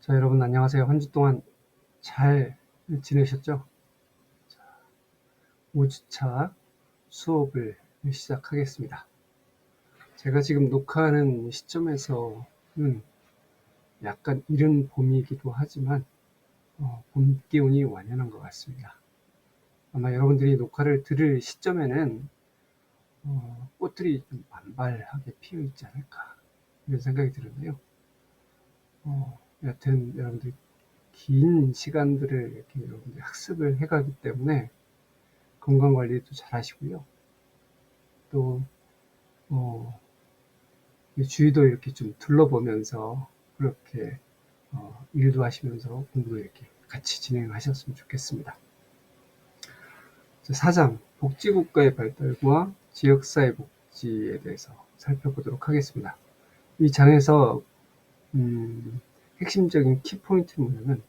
자, 여러분 안녕하세요. 한 주 동안 잘 지내셨죠? 5주차 수업을 시작하겠습니다. 제가 지금 녹화하는 시점에서는 약간 이른 봄이기도 하지만 봄 기운이 완연한 것 같습니다. 아마 여러분들이 녹화를 들을 시점에는 꽃들이 좀 만발하게 피어 있지 않을까 이런 생각이 드는데요. 여하튼 여러분들 긴 시간들을 이렇게 여러분들이 학습을 해가기 때문에 건강관리도 잘 하시고요. 또 주위도 이렇게 좀 둘러보면서 그렇게 일도 하시면서 공부도 이렇게 같이 진행하셨으면 좋겠습니다. 4장 복지국가의 발달과 지역사회 복지에 대해서 살펴보도록 하겠습니다. 이 장에서 핵심적인 키포인트는 뭐냐면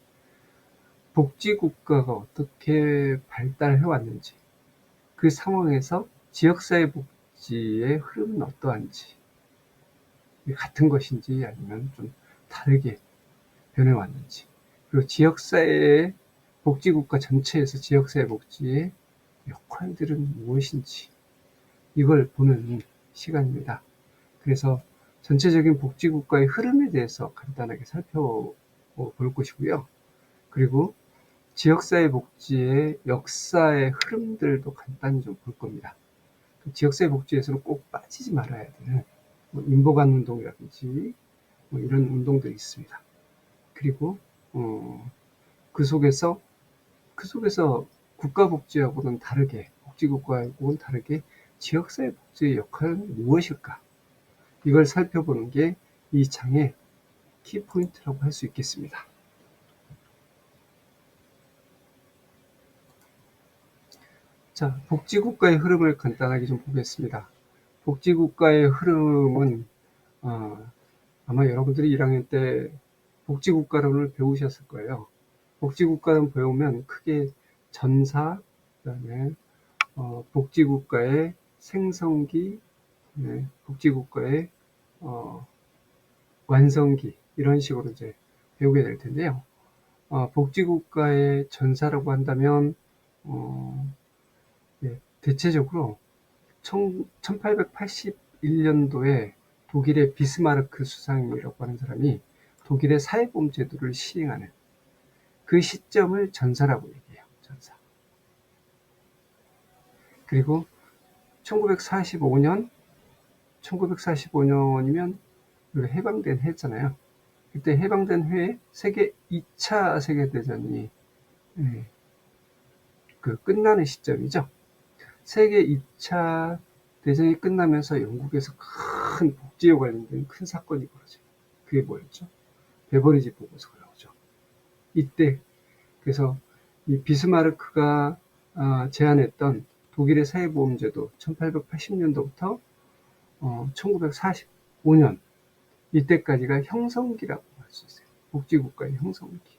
복지국가가 어떻게 발달해 왔는지, 그 상황에서 지역사회 복지의 흐름은 어떠한지, 같은 것인지 아니면 좀 다르게 변해왔는지, 그리고 지역사회의 복지국가 전체에서 지역사회 복지의 역할들은 무엇인지 이걸 보는 시간입니다. 그래서 전체적인 복지국가의 흐름에 대해서 간단하게 살펴볼 것이고요. 그리고 지역사회 복지의 역사의 흐름들도 간단히 좀 볼 겁니다. 지역사회 복지에서는 꼭 빠지지 말아야 되는 인보관 운동이라든지 이런 운동들이 있습니다. 그리고 그 속에서 국가복지하고는 다르게, 복지국가하고는 다르게 지역사회 복지의 역할은 무엇일까? 이걸 살펴보는 게 이 장의 키포인트라고 할 수 있겠습니다. 자, 복지국가의 흐름을 간단하게 좀 보겠습니다. 복지국가의 흐름은 아마 여러분들이 1학년 때 복지국가론을 배우셨을 거예요. 복지국가론 배우면 크게 전사, 그다음에 복지국가의 생성기, 복지국가의 완성기, 이런 식으로 이제 배우게 될 텐데요. 복지국가의 전사라고 한다면 대체적으로 1881년도에 독일의 비스마르크 수상이라고 하는 사람이 독일의 사회보험 제도를 시행하는 그 시점을 전사라고 얘기해요. 전사. 그리고 1945년이면 해방된 해잖아요. 그때 해방된 해에 2차 세계대전이 끝나는 시점이죠. 세계 2차 대전이 끝나면서 영국에서 큰 복지에 관련된 큰 사건이 벌어져요. 그게 뭐였죠? 베버리지 보고서가 나오죠. 이때 그래서 이 비스마르크가 제안했던 독일의 사회보험제도 1880년도부터 1945년 이때까지가 형성기라고 할 수 있어요. 복지국가의 형성기.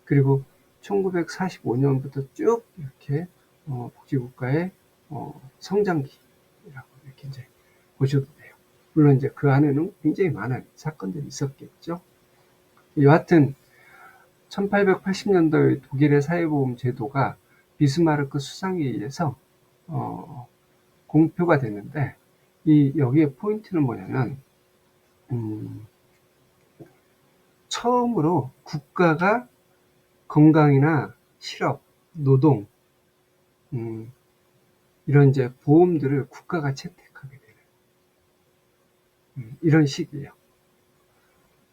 그리고 1945년부터 쭉 이렇게 복지국가의 성장기라고 이렇게 이제 보셔도 돼요. 물론 이제 그 안에는 굉장히 많은 사건들이 있었겠죠. 여하튼 1880년도의 독일의 사회보험 제도가 비스마르크 수상에 의해서 공표가 됐는데, 여기에 포인트는 뭐냐면 처음으로 국가가 건강이나 실업, 노동 이런 이제 보험들을 국가가 채택하게 되는 이런 시기예요.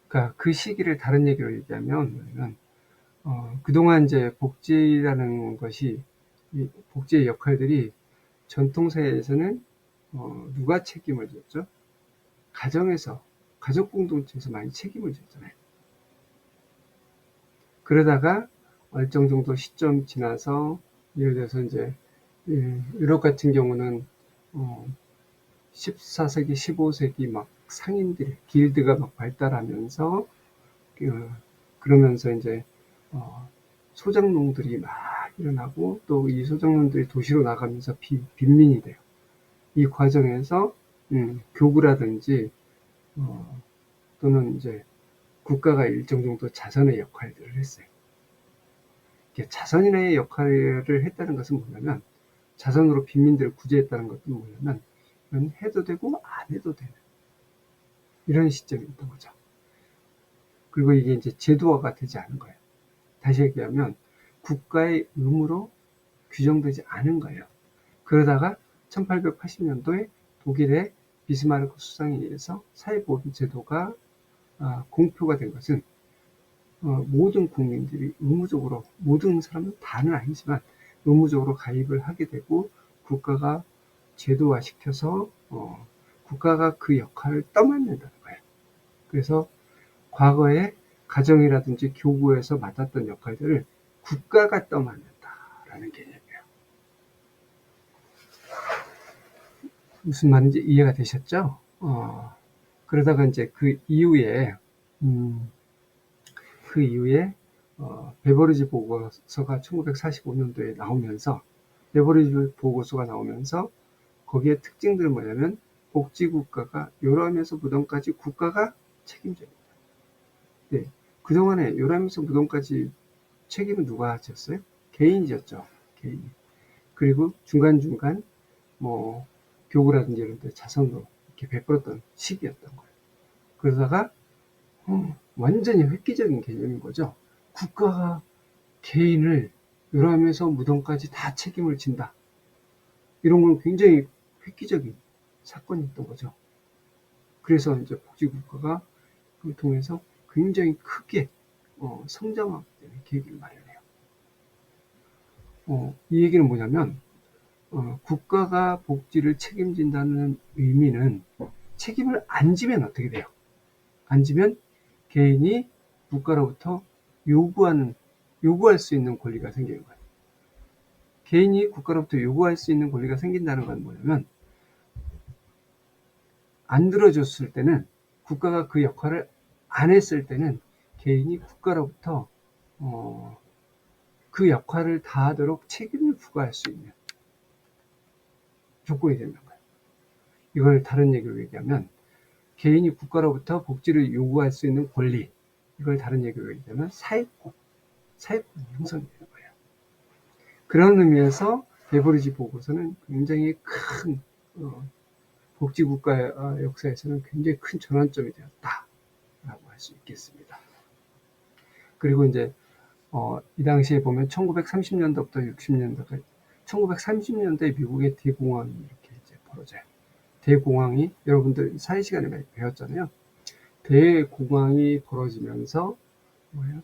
그러니까 그 시기를 다른 얘기로 얘기하면 그동안 이제 복지라는 것이, 이 복지의 역할들이 전통사회에서는 누가 책임을 졌죠? 가정에서, 가족 공동체에서 많이 책임을 졌잖아요. 그러다가 일정 정도 시점 지나서, 예를 들어서 이제 유럽 같은 경우는 14세기, 15세기 막 상인들, 길드가 막 발달하면서 그러면서 이제 소작농들이 막 일어나고, 또 이 소작농들이 도시로 나가면서 빈민이 돼요. 이 과정에서 교구라든지 또는 이제 국가가 일정 정도 자선의 역할들을 했어요. 자선인의 역할을 했다는 것은 뭐냐면, 자선으로 빈민들을 구제했다는 것은 뭐냐면, 이건 해도 되고 안 해도 되는 이런 시점이었던 거죠. 그리고 이게 이제 제도화가 되지 않은 거예요. 다시 얘기하면 국가의 의무로 규정되지 않은 거예요. 그러다가 1880년도에 독일의 비스마르크 수상에 의해서 사회보험 제도가 공표가 된 것은 모든 국민들이 의무적으로, 모든 사람은 다는 아니지만 의무적으로 가입을 하게 되고, 국가가 제도화시켜서 국가가 그 역할을 떠맡는다는 거예요. 그래서 과거에 가정이라든지 교구에서 맡았던 역할들을 국가가 떠맡는다라는 개념이에요. 무슨 말인지 이해가 되셨죠? 그러다가 이제 그 이후에 베버리지 보고서가 1945년도에 나오면서, 베버리지 보고서가 나오면서 거기에 특징들은 뭐냐면, 복지국가가 요람에서 무덤까지 국가가 책임져요. 네, 그동안에 요람에서 무덤까지 책임은 누가 졌어요? 개인이 졌죠. 개인이. 그리고 중간중간 뭐 교구라든지 이런 데 자선으로 이렇게 베풀었던 시기였던 거예요. 그러다가 완전히 획기적인 개념인 거죠. 국가가 개인을 요람에서 무덤까지 다 책임을 진다. 이런 건 굉장히 획기적인 사건이었던 거죠. 그래서 이제 복지국가가 그걸 통해서 굉장히 크게 성장하게 되는 계기를 마련해요. 이 얘기는 뭐냐면, 국가가 복지를 책임진다는 의미는, 책임을 안 지면 어떻게 돼요? 안 지면 개인이 국가로부터 요구할 수 있는 권리가 생기는 거예요. 개인이 국가로부터 요구할 수 있는 권리가 생긴다는 건 뭐냐면, 안 들어줬을 때는, 국가가 그 역할을 안 했을 때는 개인이 국가로부터 그 역할을 다하도록 책임을 부과할 수 있는 조건이 되는 거예요. 이걸 다른 얘기로 얘기하면, 개인이 국가로부터 복지를 요구할 수 있는 권리, 이걸 다른 얘기로 얘기하면 사회권 형성이 되는 거예요. 그런 의미에서 베버리지 보고서는 굉장히 큰 복지국가 역사에서는 굉장히 큰 전환점이 되었다라고 할 수 있겠습니다. 그리고 이제 이 당시에 보면 1930년대부터 60년대까지, 1930년대 미국의 대공황이 이렇게 이제 벌어져요. 대공황이, 여러분들 사회 시간에 많이 배웠잖아요. 대공황이 벌어지면서 뭐예요?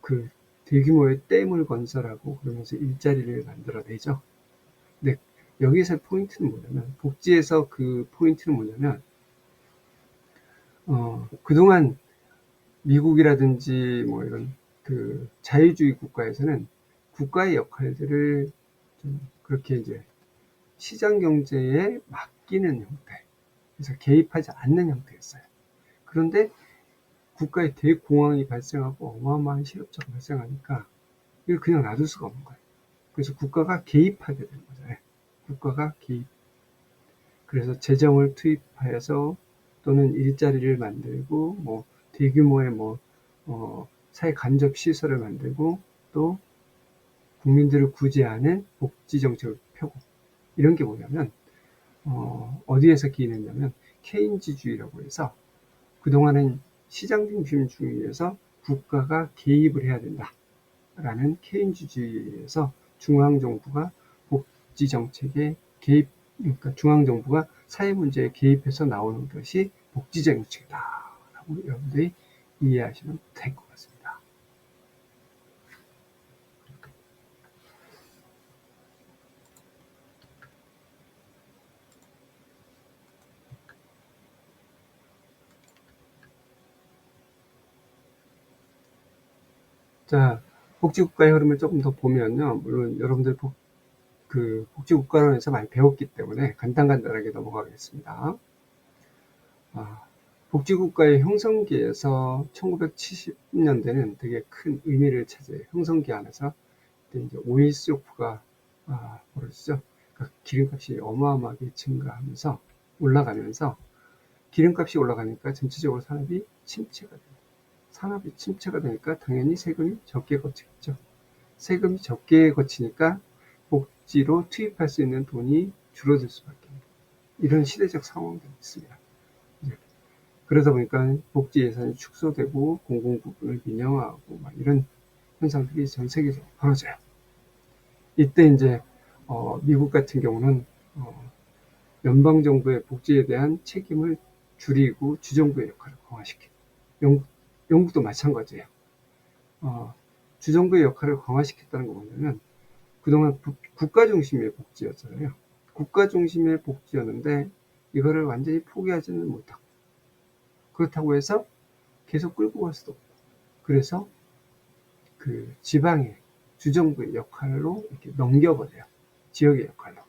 그 대규모의 댐을 건설하고 그러면서 일자리를 만들어내죠. 근데 여기서 포인트는 뭐냐면, 복지에서 그 포인트는 뭐냐면, 그동안 미국이라든지 뭐 이런 그 자유주의 국가에서는 국가의 역할들을 좀 그렇게 이제 시장 경제에 맡기는 형태, 그래서 개입하지 않는 형태였어요. 그런데 국가의 대공황이 발생하고 어마어마한 실업자가 발생하니까 이걸 그냥 놔둘 수가 없는 거예요. 그래서 국가가 개입하게 되는 거잖아요. 국가가 개입. 그래서 재정을 투입하여서, 또는 일자리를 만들고, 뭐 대규모의 사회 간접 시설을 만들고, 또 국민들을 구제하는 복지 정책을 펴고, 이런 게 뭐냐면 어디에서 기인했냐면 케인즈주의라고 해서, 그동안은 시장 중심주의에서 국가가 개입을 해야 된다라는 케인즈주의에서 중앙정부가 복지 정책에 개입, 그러니까 중앙정부가 사회 문제에 개입해서 나오는 것이 복지 정책이다라고 여러분들이 이해하시면 될 것 같습니다. 자, 복지국가의 흐름을 조금 더 보면요, 물론 여러분들 복지국가론에서 많이 배웠기 때문에 간단하게 넘어가겠습니다. 복지국가의 형성기에서 1970년대는 되게 큰 의미를 차지해요. 형성기 안에서 이제 오일 쇼크가 벌어지죠. 그러니까 기름값이 어마어마하게 증가하면서, 올라가면서, 기름값이 올라가니까 전체적으로 산업이 침체가 돼요. 산업이 침체가 되니까 당연히 세금이 적게 거치겠죠. 세금이 적게 거치니까 복지로 투입할 수 있는 돈이 줄어들 수밖에 없는 이런 시대적 상황들이 있습니다. 그러다 보니까 복지 예산이 축소되고 공공부문을 민영화하고 막 이런 현상들이 전 세계적으로 벌어져요. 이때 이제 미국 같은 경우는 연방 정부의 복지에 대한 책임을 줄이고 주정부의 역할을 강화시켜요. 영국도 마찬가지예요. 주정부의 역할을 강화시켰다는 거 뭐냐면 그동안 국가 중심의 복지였잖아요. 국가 중심의 복지였는데 이거를 완전히 포기하지는 못하고 그렇다고 해서 계속 끌고 갈 수도 없고 그래서 그 지방의 주정부의 역할로 이렇게 넘겨버려요. 지역의 역할로.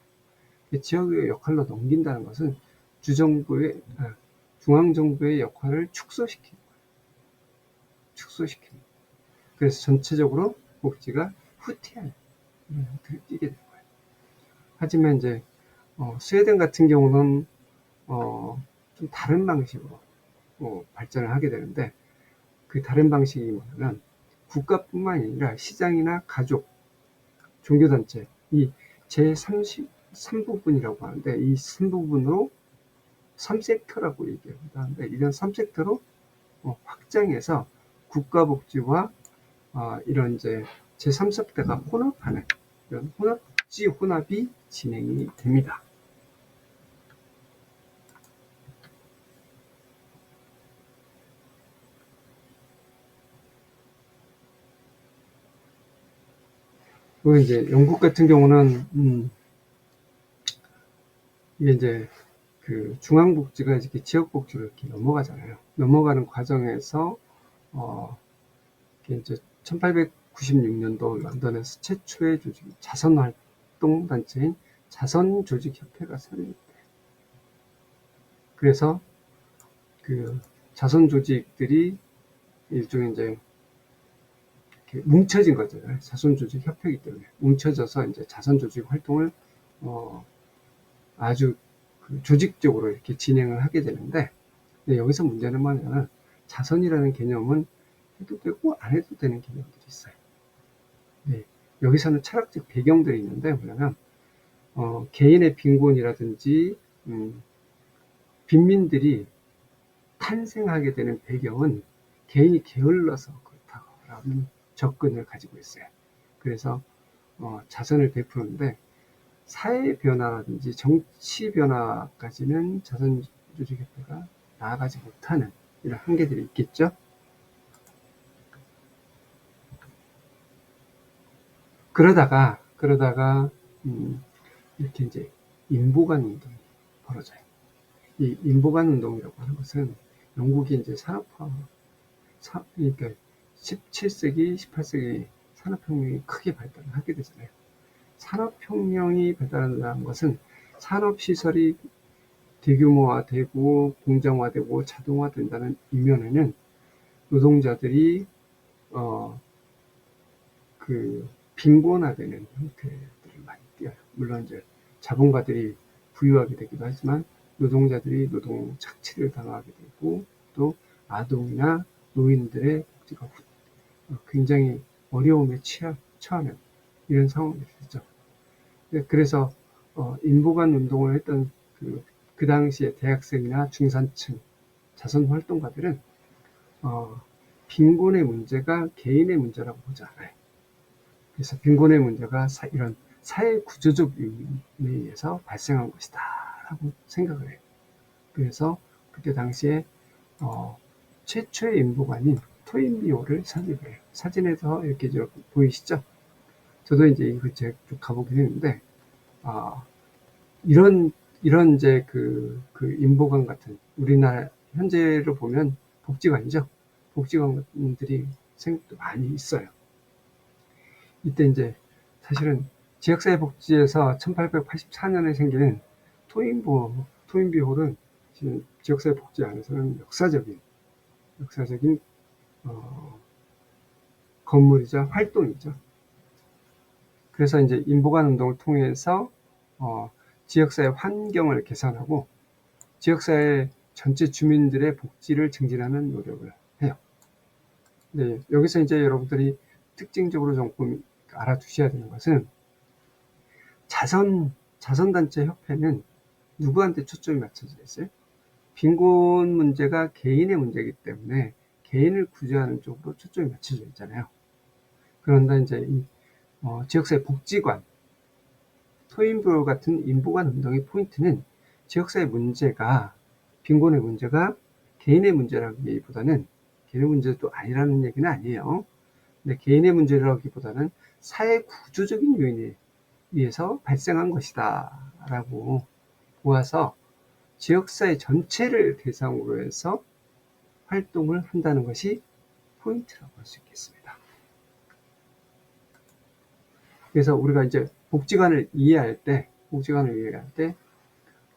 지역의 역할로 넘긴다는 것은 중앙정부의 역할을 축소시키는 거예요. 축소시키는 거예요. 그래서 전체적으로 복지가 후퇴하는 이런 형태를 띠게 되는 거예요. 하지만 이제 스웨덴 같은 경우는 좀 다른 방식으로 발전을 하게 되는데 그 다른 방식이 뭐냐면 국가뿐만 아니라 시장이나 가족, 종교단체 이 제3부분이라고 하는데 이 3부분으로 3섹터라고 얘기합니다. 하는데 이런 3섹터로 확장해서 국가복지와 이런 이제 제3세대가 혼합하는 이런 복지 혼합이 진행이 됩니다. 그리고 이제 영국 같은 경우는 이게 이제 그 중앙복지가 이렇게 지역복지로 이렇게 넘어가잖아요. 넘어가는 과정에서 이제 1896년도 런던에서 최초의 조직, 자선활동단체인 자선조직협회가 설립돼요. 그래서 그 자선조직들이 일종의 이제 이렇게 뭉쳐진 거잖아요. 자선조직협회이기 때문에 뭉쳐져서 이제 자선조직 활동을 아주 그 조직적으로 이렇게 진행을 하게 되는데 여기서 문제는 뭐냐면 자선이라는 개념은 해도 되고 안 해도 되는 개념들이 있어요. 네, 여기서는 철학적 배경들이 있는데 뭐냐면 개인의 빈곤이라든지 빈민들이 탄생하게 되는 배경은 개인이 게을러서 그렇다라는 접근을 가지고 있어요. 그래서 자선을 베푸는데 사회 변화라든지 정치 변화까지는 자선조직협회가 나아가지 못하는 이런 한계들이 있겠죠. 그러다가 이렇게 이제 인보관 운동이 벌어져요. 이 인보관 운동이라고 하는 것은 영국이 이제 산업화, 그러니까 17세기, 18세기 산업혁명이 크게 발달을 하게 되잖아요. 산업혁명이 발달한다는 것은 산업시설이 대규모화되고 공정화되고 자동화된다는 이면에는 노동자들이 그 빈곤화되는 형태들을 많이 띄어요. 물론 이제 자본가들이 부유하게 되기도 하지만 노동자들이 노동 착취를 당하게 되고 또 아동이나 노인들의 복지가 굉장히 어려움에 처하는 이런 상황이 되죠. 그래서 인보관 운동을 했던 그 당시에 대학생이나 중산층 자선 활동가들은 빈곤의 문제가 개인의 문제라고 보지 않아요. 그래서 빈곤의 문제가 이런 사회 구조적 요인에 의해서 발생한 것이다 라고 생각을 해요. 그래서 그때 당시에 최초의 인보관인 토인비호를 설립을 해요. 사진에서 이렇게 보이시죠? 저도 이제 이거 쭉 가보긴 했는데 이런 이제 그 인보관 같은 우리나라 현재로 보면 복지관이죠. 복지관들이 생각도 많이 있어요. 이때 이제 사실은 지역사회 복지에서 1884년에 생긴 토인비홀은 지금 지역사회 복지 안에서는 역사적인 건물이죠. 활동이죠. 그래서 이제 인보관 운동을 통해서 지역사회 환경을 개선하고 지역사회 전체 주민들의 복지를 증진하는 노력을 해요. 네, 여기서 이제 여러분들이 특징적으로 조금 알아두셔야 되는 것은 자선단체 협회는 누구한테 초점이 맞춰져 있어요? 빈곤 문제가 개인의 문제이기 때문에 개인을 구제하는 쪽으로 초점이 맞춰져 있잖아요. 그런데 이제 지역사회 복지관, 토인부 같은 인보관 운동의 포인트는 지역사회 문제가, 빈곤의 문제가 개인의 문제라기보다는, 개인의 문제도 아니라는 얘기는 아니에요. 근데 개인의 문제라기보다는 사회 구조적인 요인에 의해서 발생한 것이다 라고 보아서 지역사회 전체를 대상으로 해서 활동을 한다는 것이 포인트라고 할 수 있겠습니다. 그래서 우리가 이제 복지관을 이해할 때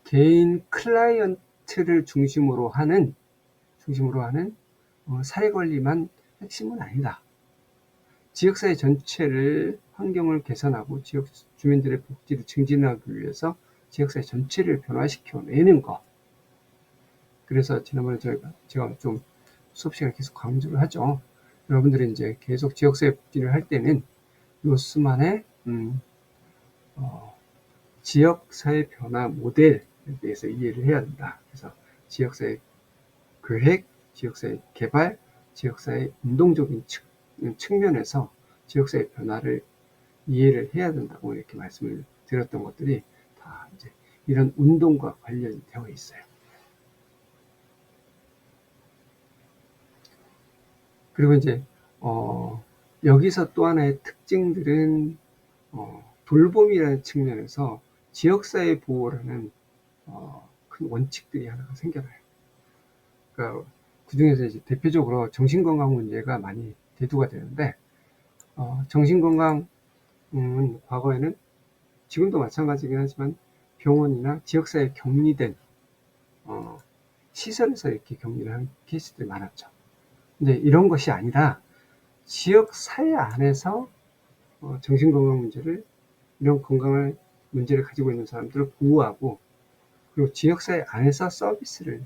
개인 클라이언트를 중심으로 하는 사례 관리만 핵심은 아니다. 지역사회 전체를 환경을 개선하고 지역 주민들의 복지를 증진하기 위해서 지역사회 전체를 변화시켜내는 것. 그래서 지난번에 제가 좀 수업 시간에 계속 강조를 하죠. 여러분들이 이제 계속 지역사회 복지를 할 때는 요스만의 지역사회 변화 모델에 대해서 이해를 해야 된다. 그래서 지역사회 계획, 지역사회 개발, 지역사회 운동적인 측면에서 지역사회 변화를 이해를 해야 된다고 이렇게 말씀을 드렸던 것들이 다 이제 이런 운동과 관련이 되어 있어요. 그리고 이제 여기서 또 하나의 특징들은 돌봄이라는 측면에서 지역사회 보호라는 큰 원칙들이 하나가 생겨나요. 그러니까 그 중에서 이제 대표적으로 정신건강 문제가 많이 대두가 되는데 정신건강은 과거에는 지금도 마찬가지긴 하지만 병원이나 지역사회에 격리된 시설에서 이렇게 격리를 한 케이스들이 많았죠. 근데 이런 것이 아니라 지역사회 안에서 정신건강 문제를, 이런 건강을 문제를 가지고 있는 사람들을 보호하고, 그리고 지역사회 안에서 서비스를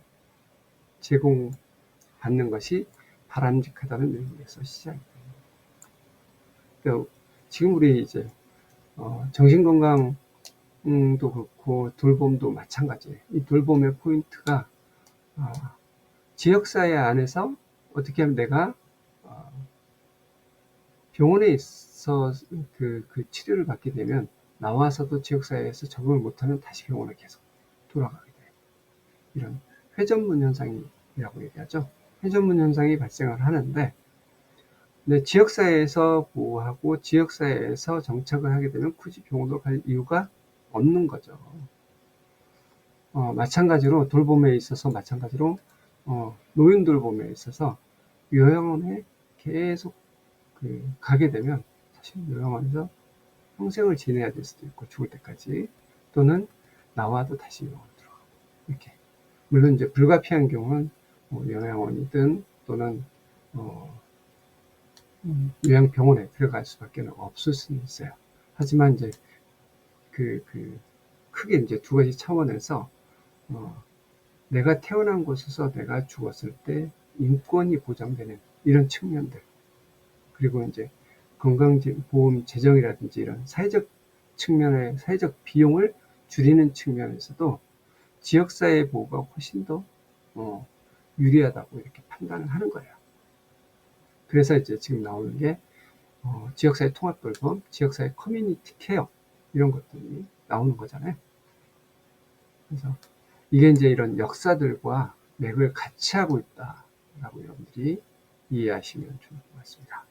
제공받는 것이 바람직하다는 의미에서 시작이 됩니다. 그러니까 지금 우리 이제 정신건강도 그렇고 돌봄도 마찬가지예요. 이 돌봄의 포인트가 지역사회 안에서 어떻게 하면 내가 병원에 있어 그 치료를 받게 되면 나와서도 지역사회에서 적응을 못하면 다시 병원에 계속 돌아가게 돼요. 이런 회전문 현상이라고 얘기하죠. 회전문 현상이 발생을 하는데, 근데 지역사회에서 보호하고 지역사회에서 정착을 하게 되면 굳이 병원으로 갈 이유가 없는 거죠. 마찬가지로 돌봄에 있어서 노인 돌봄에 있어서 요양원에 계속 가게 되면 사실 요양원에서 평생을 지내야 될 수도 있고, 죽을 때까지, 또는 나와도 다시 요양원으로 들어가고, 이렇게. 물론 이제 불가피한 경우는 요양원이든 또는 요양병원에 들어갈 수밖에 없을 수는 있어요. 하지만 이제 크게 이제 두 가지 차원에서 내가 태어난 곳에서 내가 죽었을 때 인권이 보장되는 이런 측면들, 그리고 이제 건강보험 재정이라든지 이런 사회적 측면의 사회적 비용을 줄이는 측면에서도 지역사회 보호가 훨씬 더 유리하다고 이렇게 판단을 하는 거예요. 그래서 이제 지금 나오는 게 지역사회 통합돌봄, 지역사회 커뮤니티 케어, 이런 것들이 나오는 거잖아요. 그래서 이게 이제 이런 역사들과 맥을 같이 하고 있다라고 여러분들이 이해하시면 좋을 것 같습니다.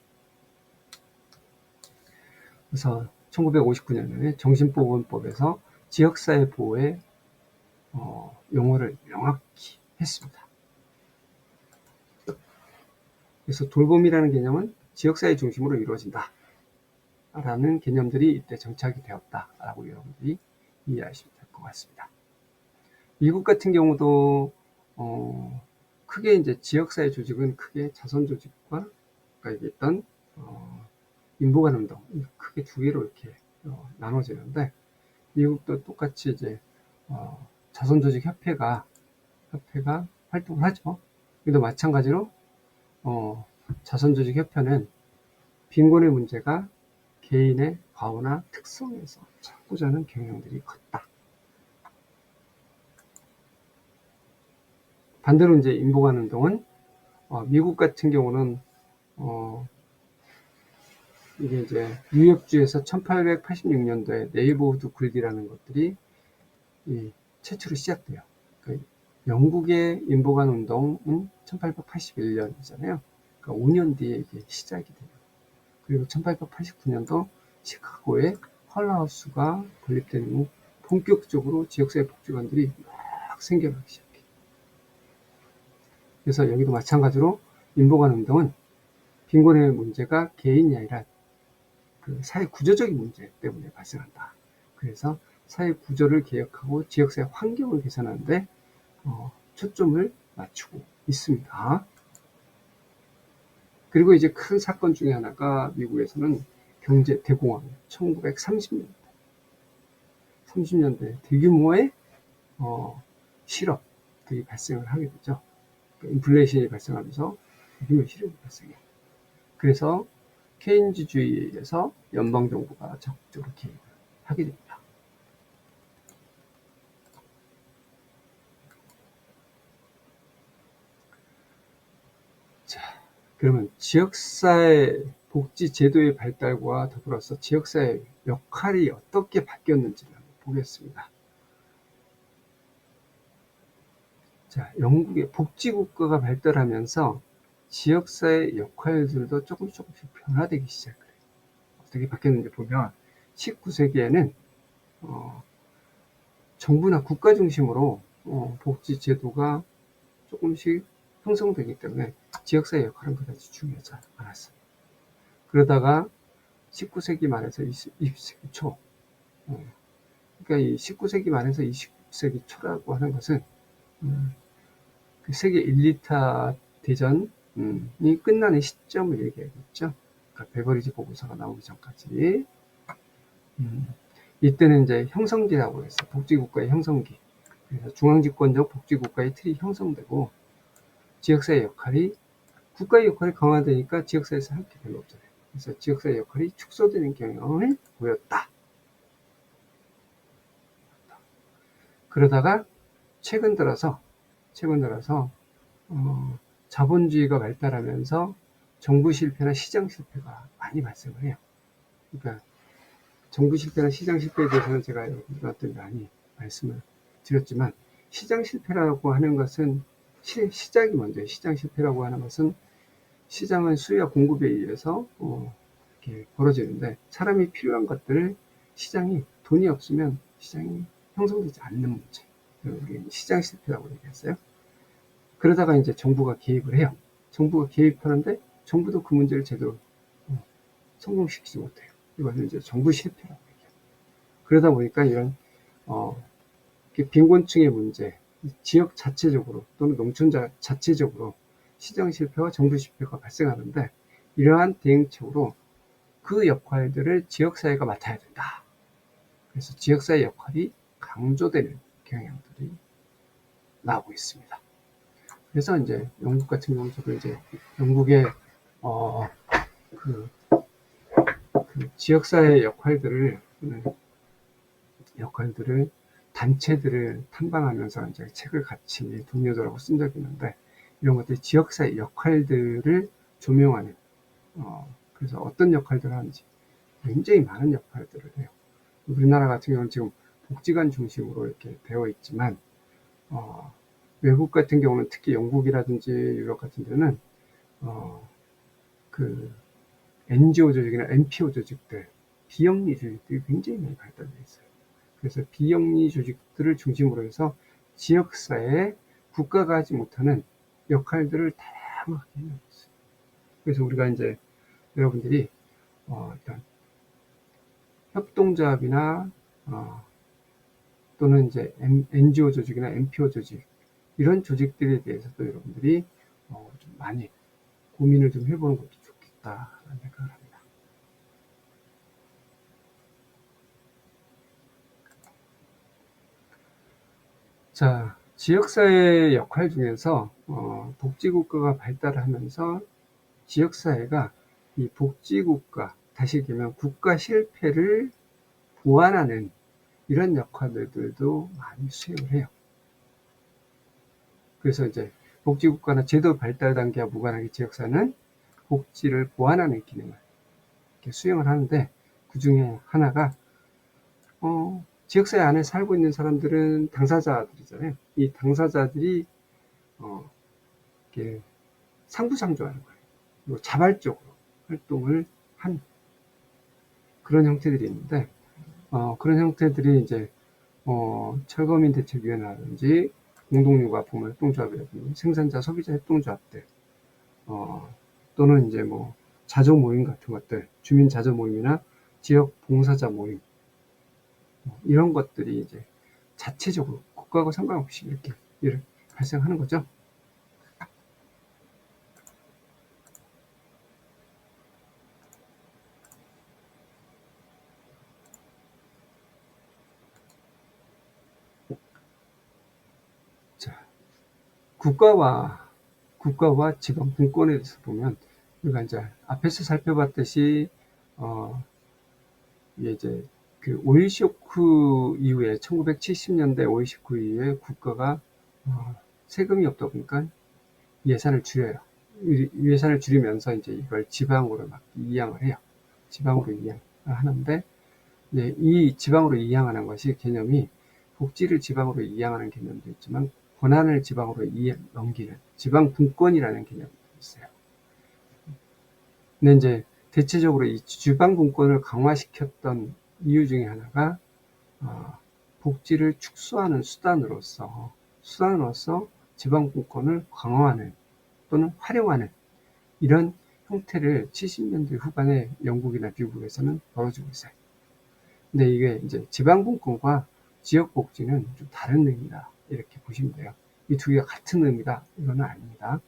그래서 1959년에 정신보건법에서 지역사회 보호의 용어를 명확히 했습니다. 그래서 돌봄이라는 개념은 지역사회 중심으로 이루어진다 라는 개념들이 이때 정착이 되었다라고 여러분들이 이해하시면 될 것 같습니다. 미국 같은 경우도 크게 이제 지역사회 조직은 크게 자선조직과 여기 있던 인보관 운동, 크게 두 개로 이렇게 나눠지는데, 미국도 똑같이 이제 자선조직 협회가 활동을 하죠. 그래도 마찬가지로 자선조직협회는 빈곤의 문제가 개인의 과오나 특성에서 찾고자 하는 경향들이 컸다. 반대로 이제 인보관운동은 미국 같은 경우는 이게 이제 뉴욕주에서 1886년도에 네이버후드 굴기라는 것들이 최초로 시작돼요. 그러니까 영국의 인보관 운동은 1881년이잖아요. 그러니까 5년 뒤에 이게 시작이 돼요. 그리고 1889년도 시카고에 헐라우스가 건립된 후 본격적으로 지역사회 복지관들이 막 생겨나기 시작해요. 그래서 여기도 마찬가지로 인보관 운동은 빈곤의 문제가 개인이 아니라 그 사회 구조적인 문제 때문에 발생한다. 그래서 사회 구조를 개혁하고 지역사회 환경을 개선하는데 초점을 맞추고 있습니다. 그리고 이제 큰 사건 중에 하나가 미국에서는 경제 대공황 1930년대 대규모의 실업들이 발생을 하게 되죠. 그러니까 인플레이션이 발생하면서 대규모 실업이 발생해요. 그래서 케인즈주의에서 연방정부가 적극적으로 개입을 하게 됩니다. 자, 그러면 지역사회 복지제도의 발달과 더불어서 지역사회 역할이 어떻게 바뀌었는지를 한번 보겠습니다. 자, 영국의 복지국가가 발달하면서 지역사회 역할들도 조금씩 변화되기 시작을 해요. 어떻게 바뀌었는지 보면 19세기에는 정부나 국가 중심으로 복지제도가 조금씩 형성되기 때문에 지역사회 역할은 그다지 중요하지 않았어요. 그러다가 19세기 말에서 20세기 초, 그러니까 이 19세기 말에서 20세기 초라고 하는 것은 그 세계 1, 2차 대전이 끝나는 시점을 얘기하겠죠. 그러니까 베버리지 보고서가 나오기 전까지. 이때는 이제 형성기라고 해서 복지국가의 형성기. 그래서 중앙집권적 복지국가의 틀이 형성되고 지역사회 역할이 국가의 역할이 강화되니까 지역사회에서 할 게 별로 없잖아요. 그래서 지역사회 역할이 축소되는 경향을 보였다. 그러다가 최근 들어서 자본주의가 발달하면서 정부 실패나 시장 실패가 많이 발생을 해요. 그러니까 정부 실패나 시장 실패에 대해서는 제가 여러분들한테 많이 말씀을 드렸지만 시장 실패라고 하는 것은 시작이 먼저예요. 시장 실패라고 하는 것은 시장은 수요와 공급에 의해서 이렇게 벌어지는데 사람이 필요한 것들을 시장이 돈이 없으면 시장이 형성되지 않는 문제. 우리 시장 실패라고 얘기했어요. 그러다가 이제 정부가 개입을 해요. 정부가 개입하는데 정부도 그 문제를 제대로 성공시키지 못해요. 이것은 이제 정부 실패라고 얘기해요. 그러다 보니까 이런 빈곤층의 문제, 지역 자체적으로 또는 농촌 자체적으로 시장 실패와 정부 실패가 발생하는데 이러한 대응책으로 그 역할들을 지역사회가 맡아야 된다. 그래서 지역사회 역할이 강조되는 경향들이 나오고 있습니다. 그래서 이제 영국 같은 경우는 저도 이제 영국의 그 지역사회 역할들을 단체들을 탐방하면서 이제 책을 같이 동료들하고 쓴 적이 있는데 이런 것들이 지역사회 역할들을 조명하는 그래서 어떤 역할들을 하는지 굉장히 많은 역할들을 해요. 우리나라 같은 경우는 지금 복지관 중심으로 이렇게 되어 있지만 외국 같은 경우는 특히 영국이라든지 유럽 같은 데는 그 NGO 조직이나 NPO 조직들, 비영리 조직들이 굉장히 많이 발달되어 있어요. 그래서 비영리 조직들을 중심으로 해서 지역사회에 국가가 하지 못하는 역할들을 다양하게 해내고 있어요. 그래서 우리가 이제 여러분들이 일단 협동조합이나 또는 이제 NGO 조직이나 NPO 조직 이런 조직들에 대해서도 여러분들이 좀 많이 고민을 좀 해보는 것도 좋겠다라는 생각을 합니다. 자, 지역사회의 역할 중에서 복지국가가 발달하면서 지역사회가 이 복지국가, 다시 얘기하면 국가 실패를 보완하는 이런 역할들도 많이 수행을 해요. 그래서 이제 복지국가나 제도 발달 단계와 무관하게 지역사회는 복지를 보완하는 기능을 이렇게 수행을 하는데, 그 중에 하나가 지역사회 안에 살고 있는 사람들은 당사자들이잖아요. 이 당사자들이 이렇게 상부상조하는 거예요. 그리고 자발적으로 활동을 한 그런 형태들이 있는데, 그런 형태들이 이제 철거민 대책위원회라든지 공동육아 부모 협동조합이라든지 생산자 소비자 협동조합들, 또는 이제 뭐 자조 모임 같은 것들, 주민 자조 모임이나 지역 봉사자 모임, 이런 것들이 이제 자체적으로 국가하고 상관없이 이렇게 발생하는 거죠. 자, 국가와 지방 분권에 대해서 보면, 우리가 이제 앞에서 살펴봤듯이 이제 그 오일 쇼크 이후에 1970년대 오일 쇼크 이후에 국가가 세금이 없다 보니까 예산을 줄여요. 예산을 줄이면서 이제 이걸 지방으로 막 이양을 해요. 지방으로 이양을 하는데, 네, 이 지방으로 이양하는 것이 개념이 복지를 지방으로 이양하는 개념도 있지만 권한을 지방으로 넘기는 지방 분권이라는 개념도 있어요. 근데 이제 대체적으로 이 지방 분권을 강화시켰던 이유 중에 하나가 복지를 축소하는 수단으로서 지방 분권을 강화하는 또는 활용하는 이런 형태를 70년대 후반에 영국이나 미국에서는 벌어지고 있어요. 근데 이게 이제 지방 분권과 지역 복지는 좀 다른 의미다, 이렇게 보시면 돼요. 이 두 개가 같은 의미다, 이거는 아닙니다.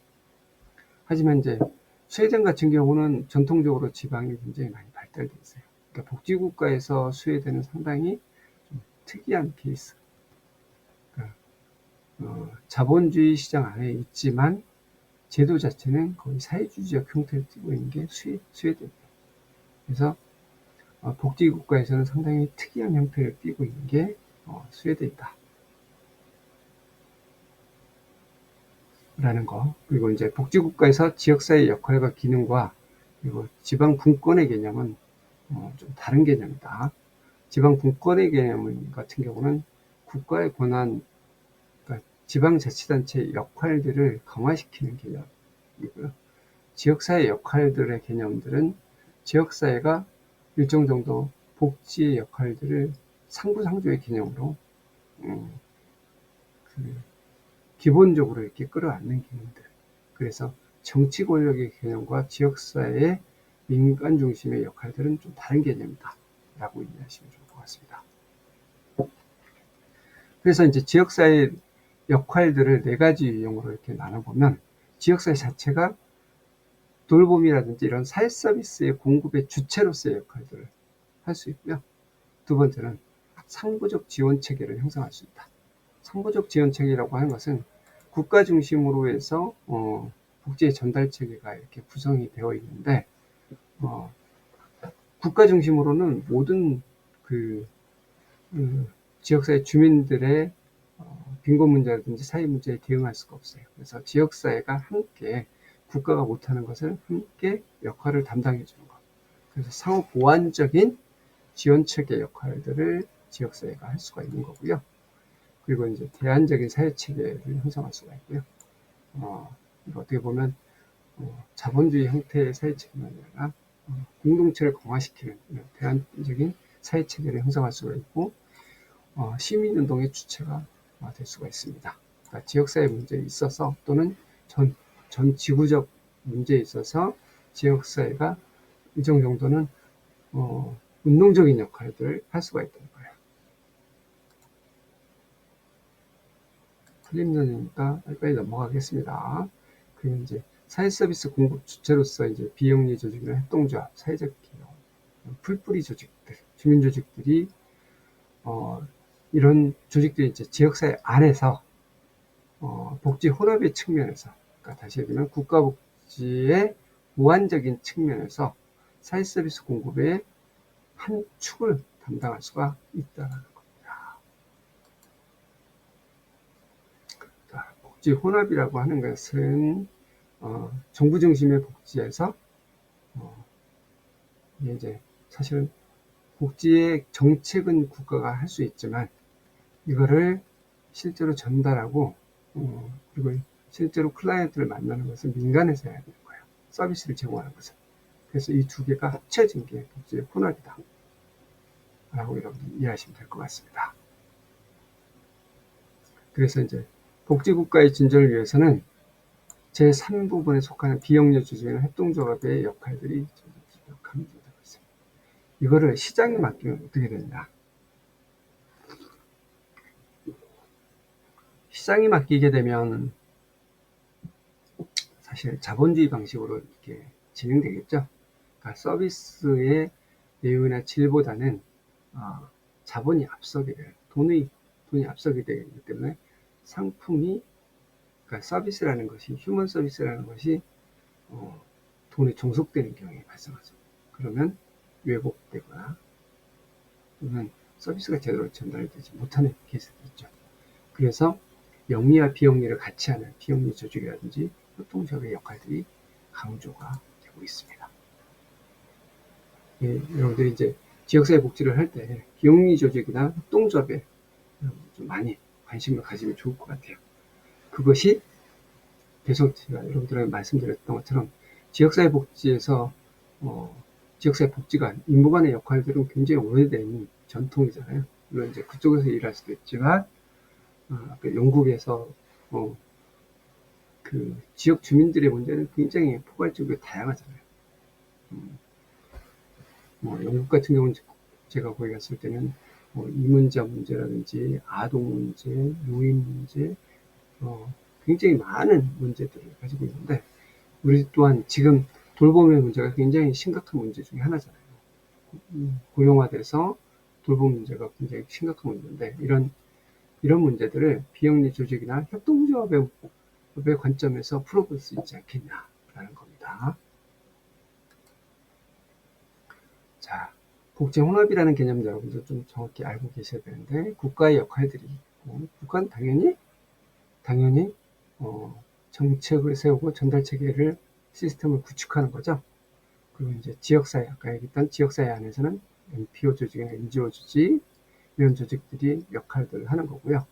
하지만 이제 스웨덴 같은 경우는 전통적으로 지방이 굉장히 많이 발달되어 있어요. 그러니까 복지국가에서 스웨덴은 상당히 좀 특이한 케이스. 그러니까 자본주의 시장 안에 있지만 제도 자체는 거의 사회주의적 형태를 띠고 있는 게 스웨덴입니다. 그래서 복지국가에서는 상당히 특이한 형태를 띠고 있는 게 스웨덴이다, 라는 거. 그리고 이제 복지국가에서 지역사회 역할과 기능과 그리고 지방 분권의 개념은 좀 다른 개념이다. 지방 분권의 개념 같은 경우는 국가의 권한, 그러니까 지방자치단체의 역할들을 강화시키는 개념이고요. 지역사회 역할들의 개념들은 지역사회가 일정 정도 복지의 역할들을 상부상조의 개념으로 기본적으로 이렇게 끌어안는 개념들. 그래서 정치 권력의 개념과 지역사회의 민간 중심의 역할들은 좀 다른 개념이다, 라고 이해하시면 좋을 것 같습니다. 그래서 이제 지역사회 역할들을 4가지 유형으로 이렇게 나눠보면, 지역사회 자체가 돌봄이라든지 이런 사회 서비스의 공급의 주체로서의 역할들을 할 수 있고요. 두 번째는 상부적 지원 체계를 형성할 수 있다. 상부적 지원 체계라고 하는 것은 국가 중심으로 해서 복지의 전달 체계가 이렇게 구성이 되어 있는데, 국가 중심으로는 모든 지역사회 주민들의 빈곤 문제라든지 사회 문제에 대응할 수가 없어요. 그래서 지역사회가 함께, 국가가 못하는 것을 함께 역할을 담당해 주는 것. 그래서 상호 보완적인 지원 체계 역할들을 지역사회가 할 수가 있는 거고요. 그리고 이제 대안적인 사회 체계를 형성할 수가 있고요. 어떻게 보면 자본주의 형태의 사회 체계만 아니라 공동체를 강화시키는 대안적인 사회 체계를 형성할 수가 있고, 시민운동의 주체가 될 수가 있습니다. 그러니까 지역사회 문제에 있어서 또는 전 지구적 문제에 있어서 지역사회가 일정 정도는 운동적인 역할들을 할 수가 있다는 거예요. 틀림전이니까 빨리 넘어가겠습니다. 그리고 이제 사회 서비스 공급 주체로서 이제 비영리 조직이나 협동조합, 사회적 기업, 풀뿌리 조직들, 주민 조직들이 이런 조직들이 이제 지역사회 안에서 복지 혼합의 측면에서, 그러니까 다시 얘기하면 국가 복지의 보완적인 측면에서 사회 서비스 공급의 한 축을 담당할 수가 있다는 겁니다. 자, 복지 혼합이라고 하는 것은 정부 중심의 복지에서 이제 사실은 복지의 정책은 국가가 할 수 있지만 이거를 실제로 전달하고 그리고 실제로 클라이언트를 만나는 것은 민간에서 해야 되는 거예요. 서비스를 제공하는 것은. 그래서 이 두 개가 합쳐진 게 복지의 혼합이다 라고 여러분들 이해하시면 될 것 같습니다. 그래서 이제 복지국가의 진전을 위해서는 제3부분에 속하는 비영리 조직이나 협동조합의 역할들이 강조되고 있습니다. 이거를 시장에 맡기면 어떻게 되느냐. 시장에 맡기게 되면 사실 자본주의 방식으로 이렇게 진행되겠죠. 그러니까 서비스의 내용이나 질보다는 자본이 앞서게 돼요. 돈이 앞서게 되기 때문에 상품이, 그러니까 서비스라는 것이, 휴먼 서비스라는 것이 돈에 종속되는 경우가 발생하죠. 그러면 왜곡되거나 또는 서비스가 제대로 전달되지 못하는 케이스가 있죠. 그래서 영리와 비영리를 같이 하는 비영리 조직이라든지 협동조합의 역할들이 강조가 되고 있습니다. 예, 여러분들이 이제 지역사회 복지를 할 때 비영리 조직이나 협동조합에 좀 많이 관심을 가지면 좋을 것 같아요. 그것이 계속 제가 여러분들에게 말씀드렸던 것처럼 지역사회 복지에서 지역사회 복지관, 인무관의 역할들은 굉장히 오래된 전통이잖아요. 물론 이제 그쪽에서 일할 수도 있지만 영국에서 그 지역 주민들의 문제는 굉장히 포괄적이고 다양하잖아요. 영국 같은 경우는 제가 거기 갔을 때는 이민자 문제라든지 아동 문제, 노인 문제, 굉장히 많은 문제들을 가지고 있는데 우리 또한 지금 돌봄의 문제가 굉장히 심각한 문제 중에 하나잖아요. 고령화돼서 돌봄 문제가 굉장히 심각한 문제인데 이런 문제들을 비영리 조직이나 협동조합의 관점에서 풀어볼 수 있지 않겠냐라는 겁니다. 자, 복지 혼합이라는 개념도 여러분들 좀 정확히 알고 계셔야 되는데 국가의 역할들이 있고 국가는 당연히 정책을 세우고 전달 체계를 시스템을 구축하는 거죠. 그리고 이제 지역사회, 아까 얘기했던 지역사회 안에서는 NPO 조직이나 NGO 조직 이런 조직들이 역할들을 하는 거고요.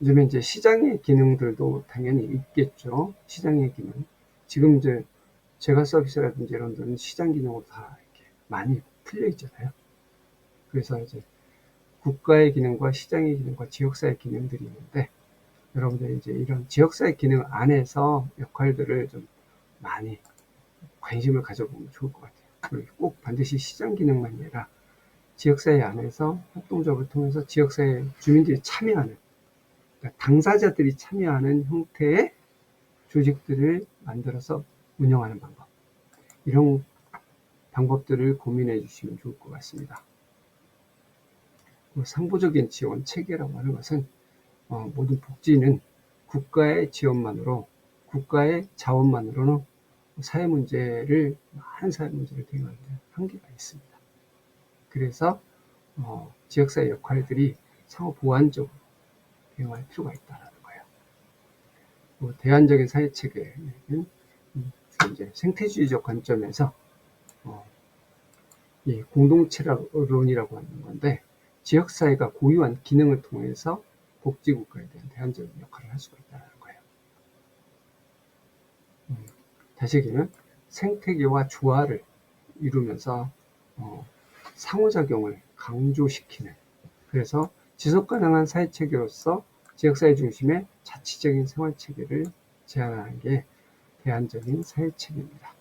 요즘에 이제 시장의 기능들도 당연히 있겠죠. 시장의 기능. 지금 이제 제가 서비스라든지 이런 데는 시장 기능으로 다 이렇게 많이 풀려 있잖아요. 그래서 이제 국가의 기능과 시장의 기능과 지역사회 기능들이 있는데 여러분들이 이제 이런 지역사회 기능 안에서 역할들을 좀 많이 관심을 가져보면 좋을 것 같아요. 꼭 반드시 시장 기능만이 아니라 지역사회 안에서 협동조합을 통해서 지역사회 주민들이 참여하는, 그러니까 당사자들이 참여하는 형태의 조직들을 만들어서 운영하는 방법, 이런 방법들을 고민해 주시면 좋을 것 같습니다. 상부적인 지원 체계라고 하는 것은 모든 복지는 국가의 지원만으로, 국가의 자원만으로는 많은 사회 문제를 대응하는 데 한계가 있습니다. 그래서 지역사회 역할들이 상호 보완적으로 대응할 필요가 있다는 거예요. 대안적인 사회체계는 이제 생태주의적 관점에서 이 공동체론이라고 하는 건데 지역사회가 고유한 기능을 통해서 복지국가에 대한 대안적인 역할을 할 수가 있다는 거예요. 다시 얘기하면 생태계와 조화를 이루면서 상호작용을 강조시키는, 그래서 지속가능한 사회체계로서 지역사회 중심의 자치적인 생활체계를 제안하는 게 대안적인 사회체계입니다.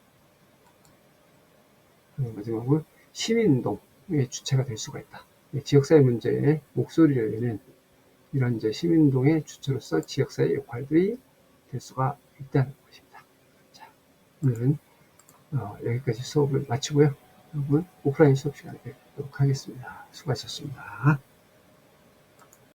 마지막으로 시민운동의 주체가 될 수가 있다. 지역사회 문제에 목소리를 내는 이런 이제 시민운동의 주체로서 지역사회 역할들이 될 수가 있다는 것입니다. 자, 오늘은 여기까지 수업을 마치고요. 여러분 오프라인 수업 시간에 뵙도록 하겠습니다. 수고하셨습니다.